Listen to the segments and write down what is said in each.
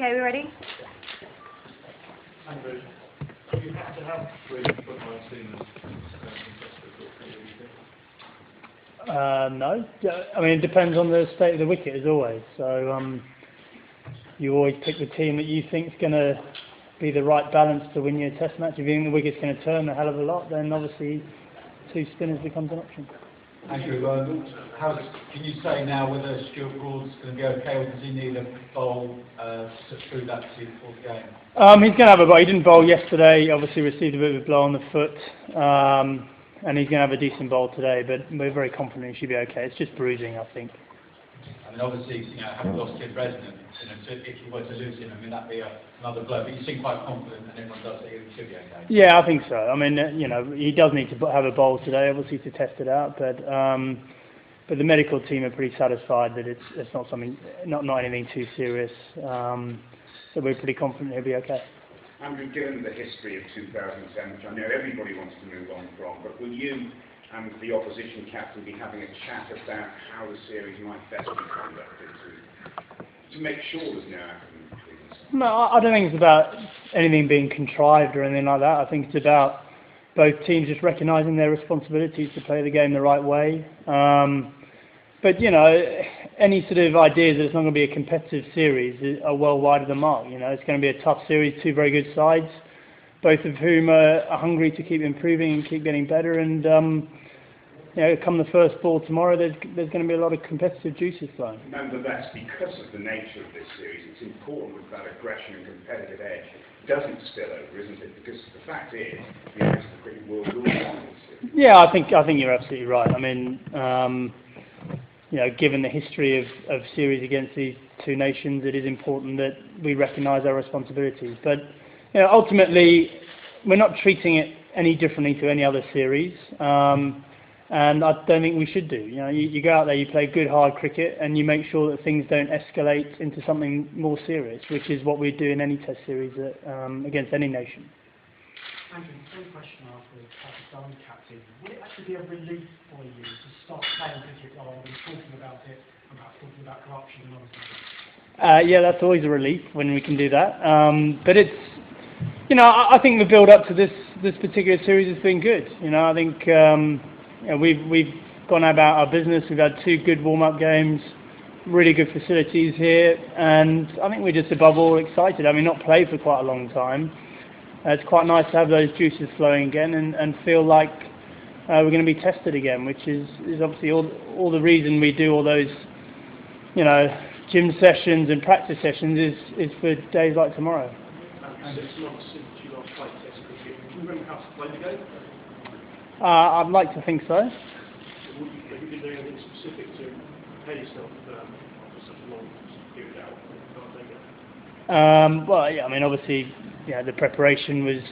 Okay, we ready? Andrew, do you have to have three football teams? No. I mean, it depends on the state of the wicket, as always. So you always pick the team that you think is going to be the right balance to win your test match. If you think the wicket's going to turn a hell of a lot, then obviously two spinners becomes an option. Andrew, can you say now whether Stuart Broad's going to be okay, or does he need a bowl to through that to the fourth game? He's going to have a bowl. He didn't bowl yesterday. He obviously received a bit of a blow on the foot, and he's going to have a decent bowl today. But we're very confident he should be okay. It's just bruising, I think. I mean, obviously, having lost Tim Resnick, if you were to lose him, I mean, that'd be another blow. But you seem quite confident, and everyone does say he should be okay. Yeah, I think so. I mean, he does need to have a bowl today, obviously, to test it out. But the medical team are pretty satisfied that it's not something, not anything too serious. So we're pretty confident he'll be okay. Andrew, given the history of 2010, which I know everybody wants to move on from, but will you and the opposition captain be having a chat about how the series might best be conducted to make sure there's no accident between us? No, I don't think it's about anything being contrived or anything like that. I think it's about both teams just recognising their responsibilities to play the game the right way. But any sort of ideas that it's not going to be a competitive series are well wide of the mark. It's going to be a tough series, two very good sides, both of whom are hungry to keep improving and keep getting better. And come the first ball tomorrow, there's going to be a lot of competitive juices flowing. Nonetheless, because of the nature of this series, it's important that that aggression and competitive edge doesn't spill over, isn't it? Because the fact is, the rest of the cricket world will want this. Yeah, I think you're absolutely right. I mean, given the history of series against these two nations, it is important that we recognise our responsibilities. But ultimately, we're not treating it any differently to any other series, and I don't think we should do. You go out there, you play good, hard cricket, and you make sure that things don't escalate into something more serious, which is what we do in any Test series against any nation. Andrew, same question after the Pakistan captain. Would it actually be a relief for you to stop playing cricket rather than talking about it and perhaps talking about corruption and other things? Yeah, that's always a relief when we can do that. But it's, I think the build up to this particular series has been good. I think we've gone about our business. We've had two good warm-up games, really good facilities here, and I think we're just above all excited. I mean, not played for quite a long time. It's quite nice to have those juices flowing again and feel like we're going to be tested again, which is obviously all the reason we do all those, gym sessions and practice sessions is for days like tomorrow. And 6 months since you last played Test cricket, do you remember how to play the game? I'd like to think so. Have you been doing anything specific to prepare yourself for such a long period out? Well, yeah, I mean, obviously, the preparation was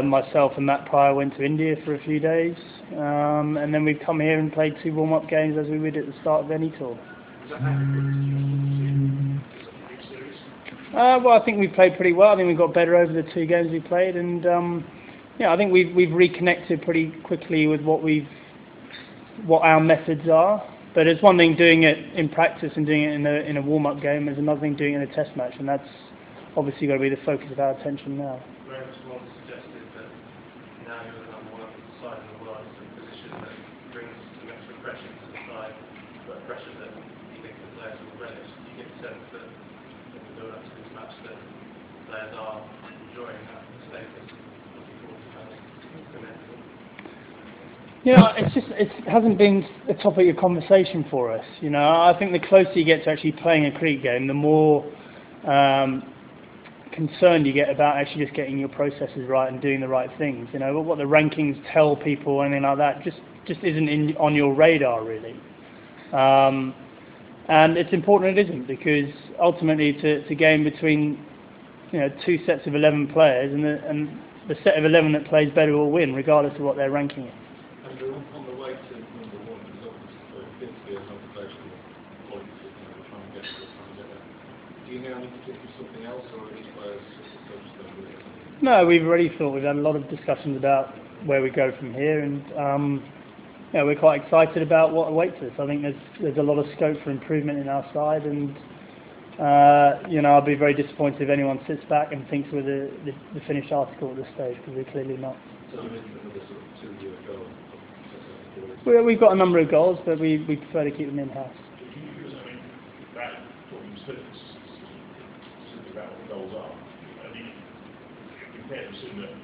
myself and Matt Pryor went to India for a few days, and then we've come here and played 2 warm-up games as we would at the start of any tour. Was that adequate? Well, I think we played pretty well. I think we got better over the 2 games we played, and I think we've reconnected pretty quickly with what our methods are. But it's one thing doing it in practice and doing it in a warm-up game. There's another thing doing it in a test match, and that's obviously got to be the focus of our attention now. Graham Small suggested that now you're the number one side in the world, it's a position that brings some extra pressure to the side, but pressure that you think the players will relish. Do you get the sense that in the build-up to this match that players are enjoying that status, looking forward to that incremental? It hasn't been a topic of conversation for us. I think the closer you get to actually playing a cricket game, the more concerned you get about actually just getting your processes right and doing the right things. But what the rankings tell people or anything like that just isn't on your radar really. And it's important it isn't, because ultimately to game between 2 sets of 11 players, and the set of 11 that plays better will win, regardless of what their ranking is. And on the way to number 1, there's obviously going to be a motivational point to trying to get there. Do you now need to think of something else, or are these players just going to do it? No, we've already thought. We've had a lot of discussions about where we go from here, and we're quite excited about what awaits us. I think there's a lot of scope for improvement in our side, and You know, I'll be very disappointed if anyone sits back and thinks we're the finished article at this stage, because we're clearly not. So you mentioned another sort of 2-year goal. We've got a number of goals, but we prefer to keep them in-house. Because, I mean, that talking specifically about what the goals are, I mean, it'd be fair to assume that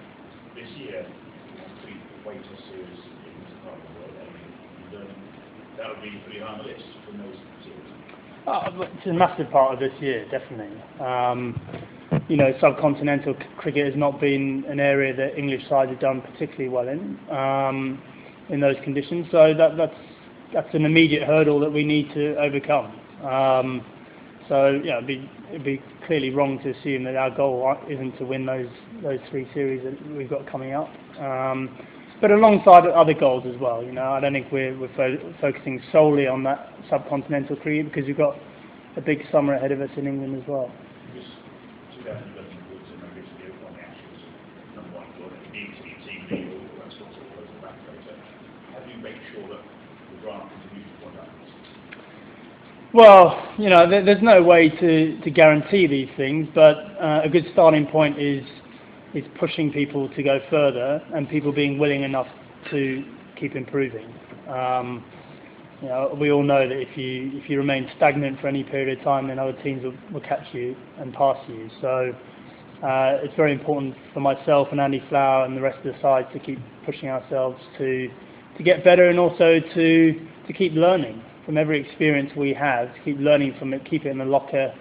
this year, we wait to series in this part of the world, and that would be pretty high on the list from those series. It's a massive part of this year, definitely. You know, subcontinental cricket has not been an area that English sides have done particularly well in those conditions. So that's an immediate hurdle that we need to overcome. So yeah, it'd be clearly wrong to assume that our goal isn't to win those 3 series that we've got coming up. But alongside other goals as well, you know, I don't think we're focusing solely on that subcontinental cricket, because we've got a big summer ahead of us in England as well. Because 2011 was a very good year on the Ashes, number 1 goal, and it needs to be team lead, all that sort of stuff goes back later. How do you make sure that the draft continues to point upwards? Well, you know, there's no way to guarantee these things, but a good starting point is pushing people to go further, and people being willing enough to keep improving. You know, we all know that if you remain stagnant for any period of time, then other teams will catch you and pass you. So it's very important for myself and Andy Flower and the rest of the side to keep pushing ourselves to get better, and also to keep learning from every experience we have, to keep learning from it, keep it in the locker,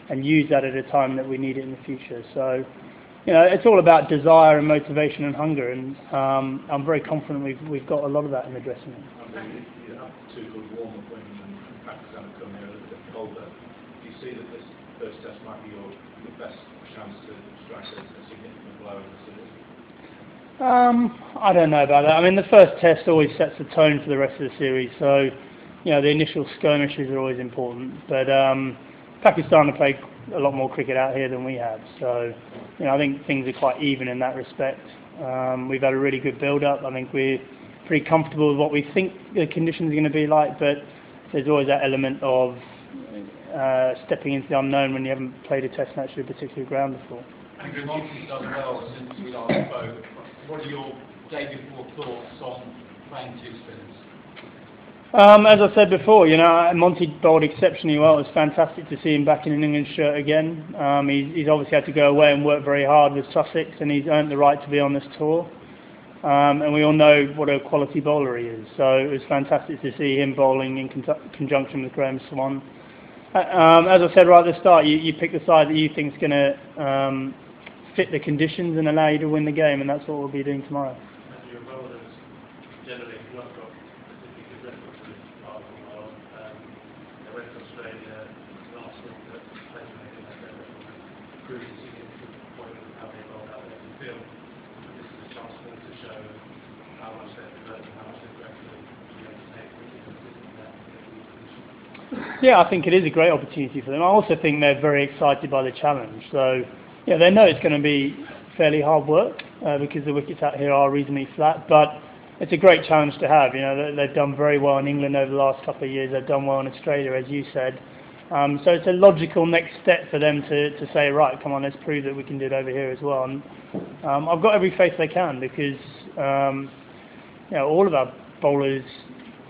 and use that at a time that we need it in the future. So, you know, it's all about desire and motivation and hunger, and I'm very confident we've got a lot of that in the dressing room. I mean, you have 2 good warm-up wins and Pakistan have come here a little bit colder. Do you see that this first test might be your best chance to strike a significant blow in the series? I don't know about that. I mean, the first test always sets the tone for the rest of the series, so, you know, the initial skirmishes are always important. But Pakistan have played a lot more cricket out here than we have, so, you know, I think things are quite even in that respect. We've had a really good build-up. I think we're pretty comfortable with what we think the conditions are going to be like, but there's always that element of stepping into the unknown when you haven't played a test match with a particular ground before. Andrew, Monty's done well since we last spoke. What are your day before thoughts on playing 2 spinners? As I said before, you know, Monty bowled exceptionally well. It was fantastic to see him back in an England shirt again. He's obviously had to go away and work very hard with Sussex, and he's earned the right to be on this tour. And we all know what a quality bowler he is. So it was fantastic to see him bowling in conjunction with Graham Swan. As I said right at the start, you pick the side that you think is going to fit the conditions and allow you to win the game, and that's what we'll be doing tomorrow. And your bowlers generally have not got particularly good records in this part of the world. They went to Australia last week, but played proved a significant point of how they bowled out there. Do you feel this is a chance for them to show how much they've developed and how much they've actually been able to take with that? Yeah, I think it is a great opportunity for them. I also think they're very excited by the challenge. So, yeah, they know it's going to be fairly hard work because the wickets out here are reasonably flat, but it's a great challenge to have. You know, they've done very well in England over the last couple of years. They've done well in Australia, as you said. So it's a logical next step for them to say, right, come on, let's prove that we can do it over here as well. And I've got every faith they can, because you know, all of our bowlers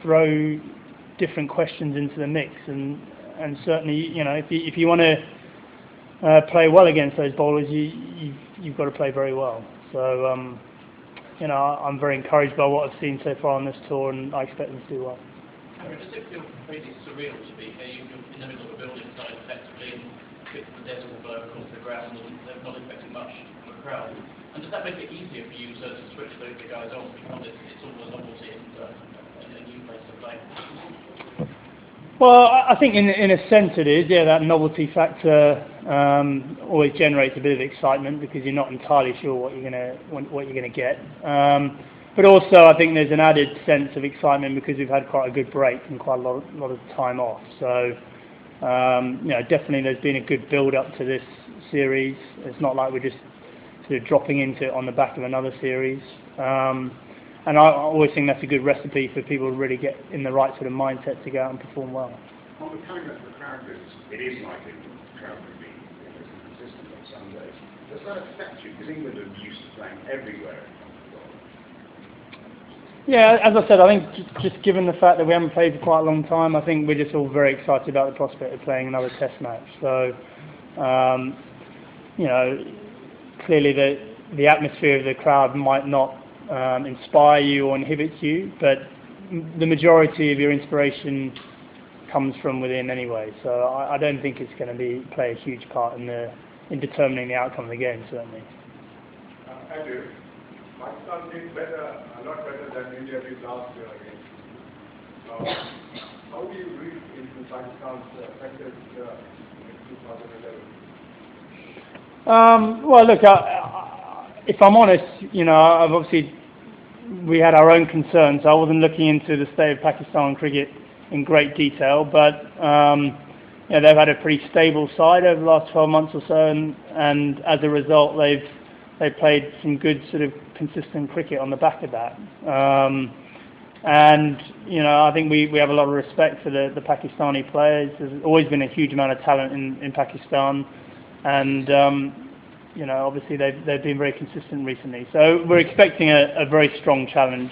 throw different questions into the mix, and certainly, you know, if you want to play well against those bowlers, you've got to play very well. So, you know, I'm very encouraged by what I've seen so far on this tour, and I expect them to do well. Does it feel completely surreal to be here? You're in the middle of a building site effectively, and the desk will blow across the ground, and they're not expecting much from a crowd. And does that make it easier for you to switch the guys on, because it's all a novelty and a new place to play? Well, I think in a sense it is. Yeah, that novelty factor always generates a bit of excitement, because you're not entirely sure what you're gonna get. But also, I think there's an added sense of excitement because we've had quite a good break and quite a lot of time off. So, you know, definitely there's been a good build-up to this series. It's not like we're just sort of dropping into it on the back of another series. And I always think that's a good recipe for people to really get in the right sort of mindset to go out and perform well. On the kind of the crowd visits, it is likely that the crowd will be consistent on some days. Does that affect you? Because England are used to playing everywhere. Yeah, as I said, I think just given the fact that we haven't played for quite a long time, I think we're just all very excited about the prospect of playing another Test match. So, you know, clearly the atmosphere of the crowd might not inspire you or inhibit you, but the majority of your inspiration comes from within anyway. So I don't think it's going to play a huge part in determining the outcome of the game, certainly. Andrew, Pakistan did a lot better than India did last year again. How do you read into Pakistan's success in 2011? Well, look, if I'm honest, you know, we had our own concerns. I wasn't looking into the state of Pakistan cricket in great detail, but you know, they've had a pretty stable side over the last 12 months or so, and as a result, they've played some good sort of consistent cricket on the back of that. And you know, I think we have a lot of respect for the Pakistani players. There's always been a huge amount of talent in Pakistan, and you know, obviously they've been very consistent recently. So we're expecting a very strong challenge,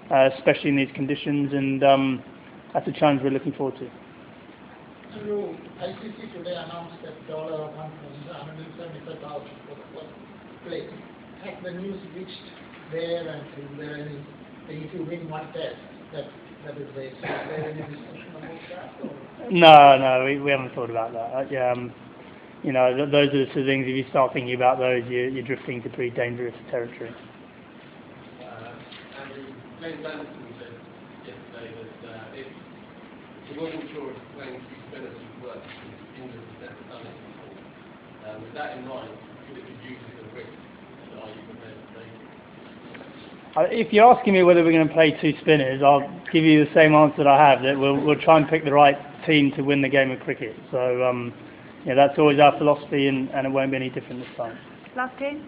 especially in these conditions, and that's a challenge we're looking forward to. So ICC today announced that $175,000 for the first play. Has the news reached there, and is there any, if you win one test, that is there? Is there any discussion about that? Or? No, we haven't thought about that. You know, those are the sort of things, if you start thinking about those, you're drifting into pretty dangerous territory. Andrew, James Anderson said yesterday that if he wasn't sure if playing two spinners would work, because England has never done it before. With that in mind, could it be used as a risk, and are you prepared to take it? If you're asking me whether we're going to play two spinners, I'll give you the same answer that I have, that we'll try and pick the right team to win the game of cricket. So, yeah, that's always our philosophy, and it won't be any different this time. Last game?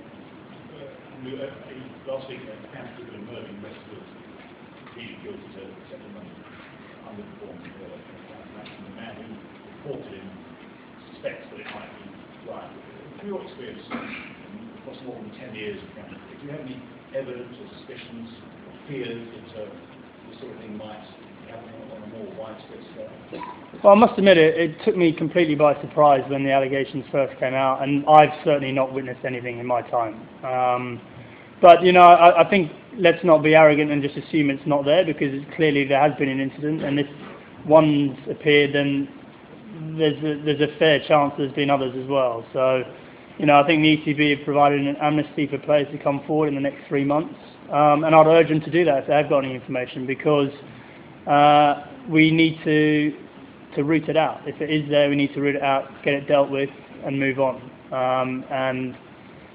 Last week, Campbell and Mervyn West was really guilty to settlement underperformed the man who reported him suspects that it might be right. From your experience, across more than 10 years of Campbell, do you have any evidence or suspicions or fears that this sort of thing might be happening on a more widespread scale? Well, I must admit, it took me completely by surprise when the allegations first came out, and I've certainly not witnessed anything in my time. But, you know, I think let's not be arrogant and just assume it's not there, because clearly there has been an incident, and if one's appeared, then there's a fair chance there's been others as well. So, you know, I think the ECB have provided an amnesty for players to come forward in the next 3 months, and I'd urge them to do that if they have got any information, because we need to root it out. If it is there, we need to root it out, get it dealt with, and move on. And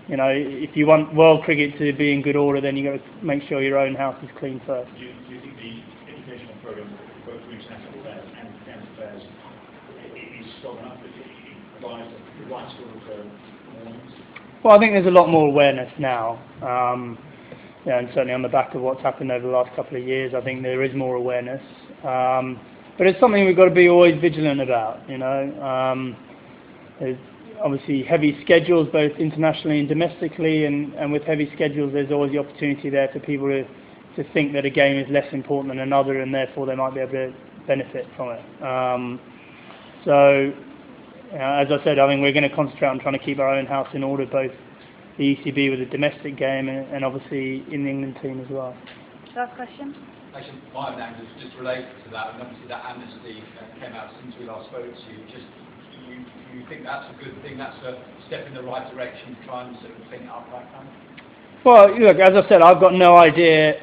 you know, if you want world cricket to be in good order, then you've got to make sure your own house is clean first. Do you think the educational program, both for international players and county players, is strong enough that it provides the right sort of warnings? Well, I think there's a lot more awareness now. Yeah, and certainly on the back of what's happened over the last couple of years, I think there is more awareness. But it's something we've got to be always vigilant about, you know. There's obviously heavy schedules, both internationally and domestically, and with heavy schedules, there's always the opportunity there for people to think that a game is less important than another, and therefore they might be able to benefit from it. So, you know, as I said, I think we're going to concentrate on trying to keep our own house in order, both the ECB with the domestic game and obviously in the England team as well. Last question. Actually, my angle is just related to that, and obviously that amnesty came out since we last spoke to you. Just, you think that's a good thing, that's a step in the right direction to try and sort of clean it up that kind of? Well, look, as I said, I've got no idea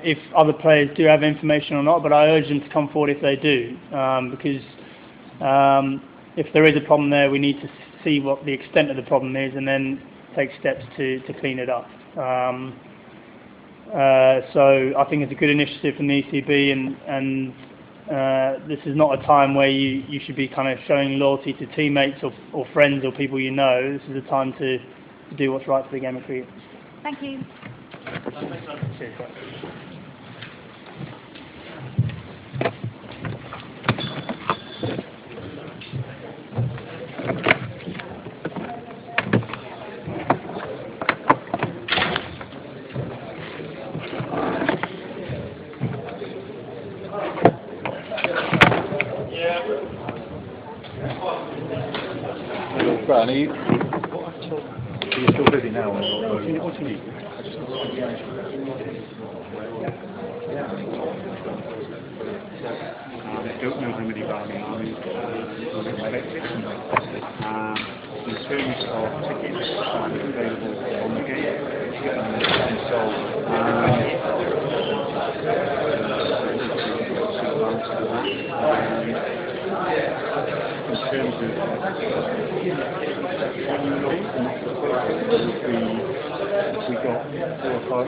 if other players do have information or not, but I urge them to come forward if they do, because if there is a problem there, we need to see what the extent of the problem is and then take steps to clean it up. So I think it's a good initiative from the ECB, and this is not a time where you should be kind of showing loyalty to teammates or friends or people you know. This is a time to do what's right for the game of cricket. Thank you. Cheers. great. And you're still busy now. What do you need? I don't know how many bargaining armies will expect it. In terms of tickets available on the gate, and so in terms of we got 3 or 4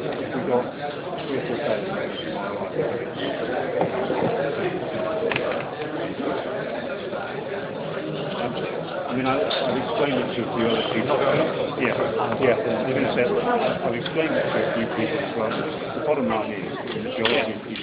I mean, I've explained it to a few other people. Yeah. I'm going to say I've explained it to a few people as well. The bottom line is, the majority of people